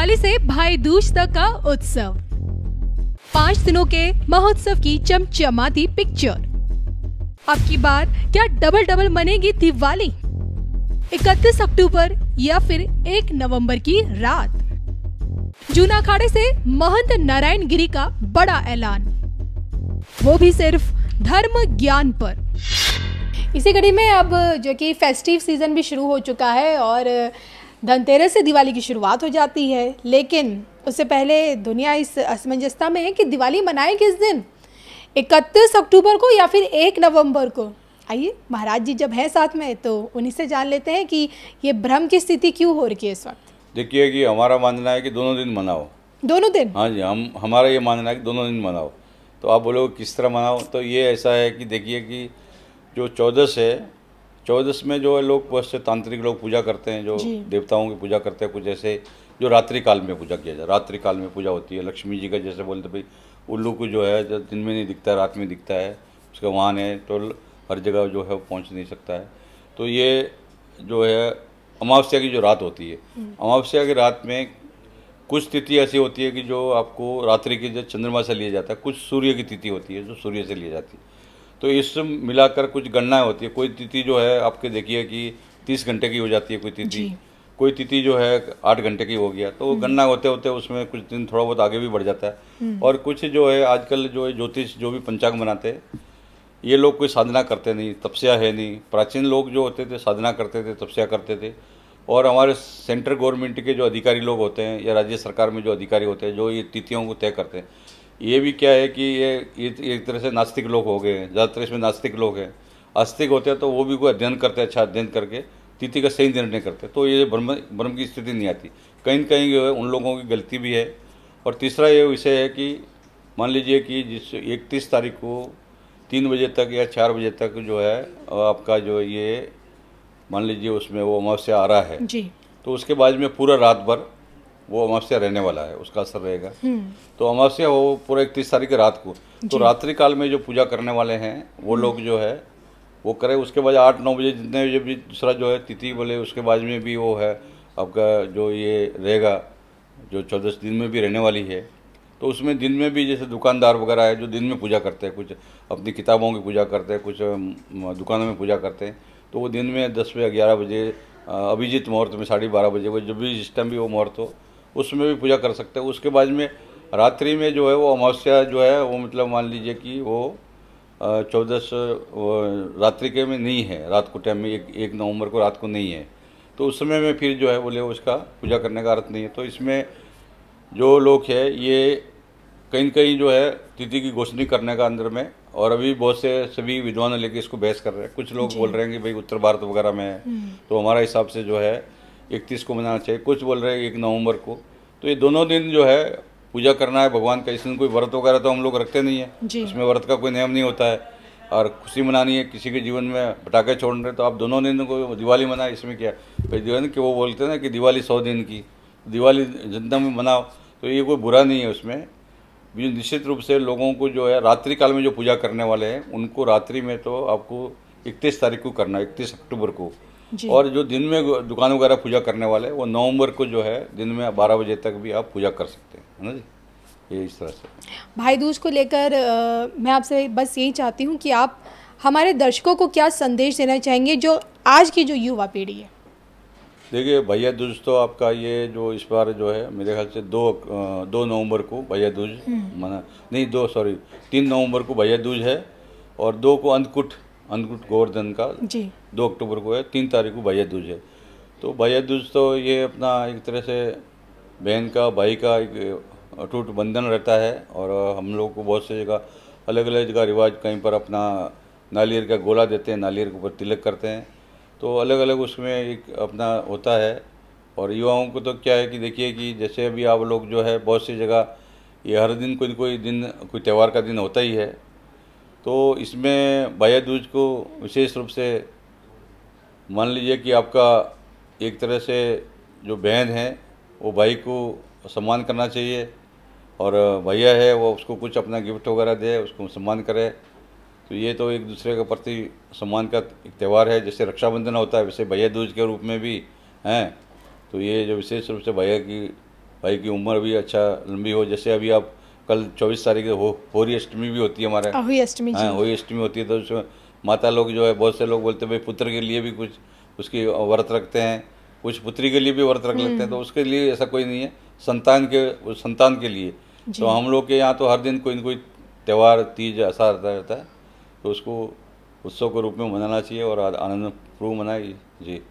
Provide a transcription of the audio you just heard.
दिवाली से भाई दूज तक का उत्सव, 5 दिनों के महोत्सव की चमचमाती पिक्चर। अब की बार क्या डबल डबल मनेगी दिवाली? 31 अक्टूबर या फिर 1 नवंबर की रात। जूना अखाड़े से महंत नारायण गिरी का बड़ा ऐलान, वो भी सिर्फ धर्म ज्ञान पर। इसी कड़ी में अब जो कि फेस्टिव सीजन भी शुरू हो चुका है और धनतेरस से दिवाली की शुरुआत हो जाती है, लेकिन उससे पहले दुनिया इस असमंजसता में है कि दिवाली मनाए किस दिन, 31 अक्टूबर को या फिर 1 नवंबर को। आइए महाराज जी जब हैं साथ में तो उन्हीं से जान लेते हैं कि ये भ्रम की स्थिति क्यों हो रही है इस वक्त। देखिए कि हमारा मानना है कि दोनों दिन मनाओ। दोनों दिन? हाँ जी, हमारा ये मानना है कि दोनों दिन मनाओ। तो आप बोलोगे किस तरह मनाओ, तो ये ऐसा है कि देखिए कि जो 14 है, 14 में जो है लोग बहुत से तांत्रिक लोग पूजा करते हैं, जो देवताओं की पूजा करते हैं। कुछ ऐसे जो रात्रि काल में पूजा किया जाए, रात्रि काल में पूजा होती है। लक्ष्मी जी का जैसे बोलते भाई उल्लू को जो है दिन में नहीं दिखता है, रात में दिखता है, उसका वाहन है, तो हर जगह जो है वो पहुँच नहीं सकता है। तो ये जो है अमावस्या की जो रात होती है, अमावस्या की रात में कुछ तिथि ऐसी होती है कि जो आपको रात्रि की जो चंद्रमा से लिया जाता है, कुछ सूर्य की तिथि होती है जो सूर्य से ली जाती है। तो इस मिलाकर कुछ गणनाएं होती है। कोई तिथि जो है आपके देखिए कि 30 घंटे की हो जाती है, कोई तिथि जो है 8 घंटे की हो गया। तो गणना होते होते उसमें कुछ दिन थोड़ा बहुत आगे भी बढ़ जाता है। और कुछ जो है आजकल जो है ज्योतिष जो भी पंचांग बनाते हैं, ये लोग कोई साधना करते नहीं, तपस्या है नहीं। प्राचीन लोग जो होते थे साधना करते थे, तपस्या करते थे। और हमारे सेंट्रल गवर्नमेंट के जो अधिकारी लोग होते हैं या राज्य सरकार में जो अधिकारी होते हैं, जो ये तिथियों को तय करते हैं, ये भी क्या है कि ये एक तरह से नास्तिक लोग हो गए हैं। ज़्यादातर इसमें नास्तिक लोग हैं। आस्तिक होते हैं तो वो भी कोई अध्ययन करते हैं, अच्छा अध्ययन करके तिथि का सही निर्णय करते हैं। तो ये भ्रम की स्थिति नहीं आती। कहीं न कहीं जो है उन लोगों की गलती भी है। और तीसरा ये विषय है कि मान लीजिए कि जिस 31 तारीख को 3 बजे तक या 4 बजे तक जो है आपका जो ये मान लीजिए उसमें वो अमावस्या आ रहा है जी, तो उसके बाद में पूरा रात भर वो अमावस्या रहने वाला है, उसका असर रहेगा। तो अमावस्या हो पूरा 31 तारीख की रात को। तो रात्रि काल में जो पूजा करने वाले हैं वो लोग जो है वो करें। उसके बाद 8-9 बजे जितने बजे भी दूसरा जो है तिथि बोले, उसके बाद में भी वो है आपका जो ये रहेगा, जो 14 दिन में भी रहने वाली है। तो उसमें दिन में भी जैसे दुकानदार वगैरह है जो दिन में पूजा करते हैं, कुछ अपनी किताबों की पूजा करते हैं, कुछ दुकानों में पूजा करते हैं। तो वो दिन में 10 बजे 11 बजे अभिजीत मुहूर्त में 12:30 बजे वो जब भी जिस टाइम भी वो मुहूर्त हो उसमें भी पूजा कर सकते हैं। उसके बाद में रात्रि में जो है वो अमावस्या जो है वो मतलब मान लीजिए कि वो 14 रात्रि के में नहीं है, रात को टाइम में 1 नवंबर को रात को नहीं है। तो उस समय में फिर जो है बोले उसका पूजा करने का अर्थ नहीं है। तो इसमें जो लोग हैं ये कहीं न कहीं जो है तिथि की घोषणा करने का अंदर में, और अभी बहुत से सभी विद्वान लेके इसको बहस कर रहे हैं। कुछ लोग बोल रहे हैं कि भाई उत्तर भारत वगैरह में है तो हमारा हिसाब से जो है 31 को मनाना चाहिए। कुछ बोल रहे हैं 1 नवंबर को। तो ये दोनों दिन जो है पूजा करना है भगवान का। इसमें कोई व्रत वगैरह तो हम लोग रखते नहीं है, इसमें व्रत का कोई नियम नहीं होता है। और खुशी मनानी है, किसी के जीवन में पटाखे छोड़ रहे तो आप दोनों दिन को दिवाली मनाए, इसमें क्या भाई दिवाली कि वो बोलते हैं ना कि दिवाली 100 दिन की, दिवाली जनता में मनाओ, तो ये कोई बुरा नहीं है उसमें भी। निश्चित रूप से लोगों को जो है रात्रि काल में जो पूजा करने वाले हैं उनको रात्रि में तो आपको 31 तारीख को करना है, 31 अक्टूबर को। और जो दिन में दुकान वगैरह पूजा करने वाले हैं वो नवंबर को जो है दिन में 12 बजे तक भी आप पूजा कर सकते हैं, है ना जी। ये इस तरह से भाई दूज को लेकर मैं आपसे बस यही चाहती हूँ कि आप हमारे दर्शकों को क्या संदेश देना चाहेंगे जो आज की जो युवा पीढ़ी है। देखिए भैया दूज तो आपका ये जो इस बार जो है मेरे ख्याल से 2 नवंबर को भैया दूज मना नहीं 3 नवंबर को भैया दूज है और 2 को अन्नकूट गोवर्धन का 2 अक्टूबर को है, 3 तारीख को भैया दूज है। तो भैया दूज तो ये अपना एक तरह से बहन का भाई का एक अटूट बंधन रहता है। और हम लोग को बहुत सी जगह अलग अलग जगह रिवाज, कहीं पर अपना नारियल का गोला देते हैं, नारियल के ऊपर तिलक करते हैं। तो अलग अलग उसमें एक अपना होता है। और युवाओं को तो क्या है कि देखिए कि जैसे अभी आप लोग जो है बहुत सी जगह ये हर दिन कोई दिन कोई त्यौहार का दिन होता ही है। तो इसमें भैया दूज को विशेष रूप से मान लीजिए कि आपका एक तरह से जो बहन है वो भाई को सम्मान करना चाहिए, और भैया है वो उसको कुछ अपना गिफ्ट वगैरह दे, उसको सम्मान करे। तो ये तो एक दूसरे के प्रति सम्मान का एक त्यौहार है। जैसे रक्षाबंधन होता है वैसे भैया दूज के रूप में भी हैं। तो ये जो विशेष रूप से भैया की भाई की उम्र भी अच्छा लंबी हो। जैसे अभी आप कल 24 तारीख को होरी अष्टमी भी होती है हमारे। होरी अष्टमी, हाँ, होरी अष्टमी होती है, तो उसमें माता लोग जो है, बहुत से लोग बोलते हैं भाई पुत्र के लिए भी कुछ उसकी व्रत रखते हैं, कुछ पुत्री के लिए भी व्रत रख लेते हैं। तो उसके लिए ऐसा कोई नहीं है, संतान के लिए। तो हम लोग के यहाँ तो हर दिन कोई न कोई त्यौहार, तीज ऐसा रहता है, तो उसको उत्सव के रूप में मनाना चाहिए और आनंदपूर्वक मनाइए जी।